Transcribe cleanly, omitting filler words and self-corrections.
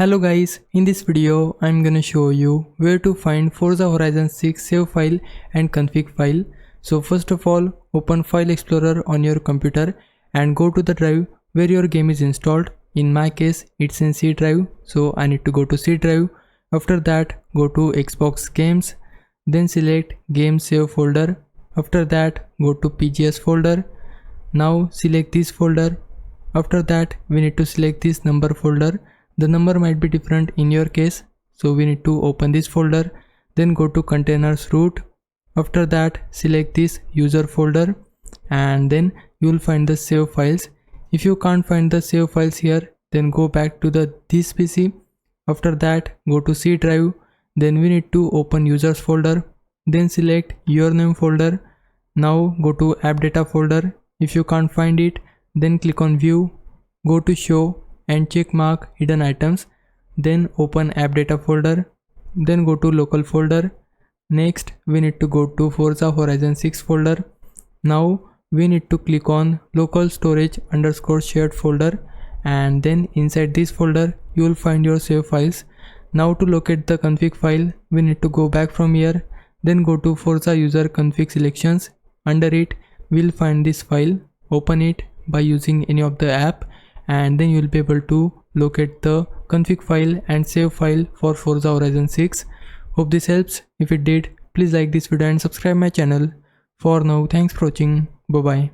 Hello guys, in this video I'm gonna show you where to find Forza Horizon 6 save file and config file. So first of all, open File Explorer on your computer and go to the drive where your game is installed. In my case it's in C drive, so I need to go to C drive. After that go to Xbox Games, then select Game Save folder. After that go to PGS folder. Now select this folder. After that we need to select this number folder. The number might be different in your case, so we need to open this folder, then go to containers root. After that select this user folder and then you will find the save files. If you can't find the save files here, then go back to this PC. After that go to C drive, then we need to open users folder, then select your name folder. Now go to app data folder. If you can't find it, then click on view, go to show and check mark hidden items, then open app data folder, then go to local folder. Next we need to go to Forza Horizon 6 folder. Now we need to click on local storage _ shared folder, and then inside this folder you will find your save files. Now to locate the config file we need to go back from here, then go to Forza user config selections. Under it we will find this file. Open it by using any of the app and then you will be able to locate the config file and save file for Forza Horizon 6. Hope this helps. If it did, please like this video and subscribe my channel. For now, thanks for watching. Bye bye.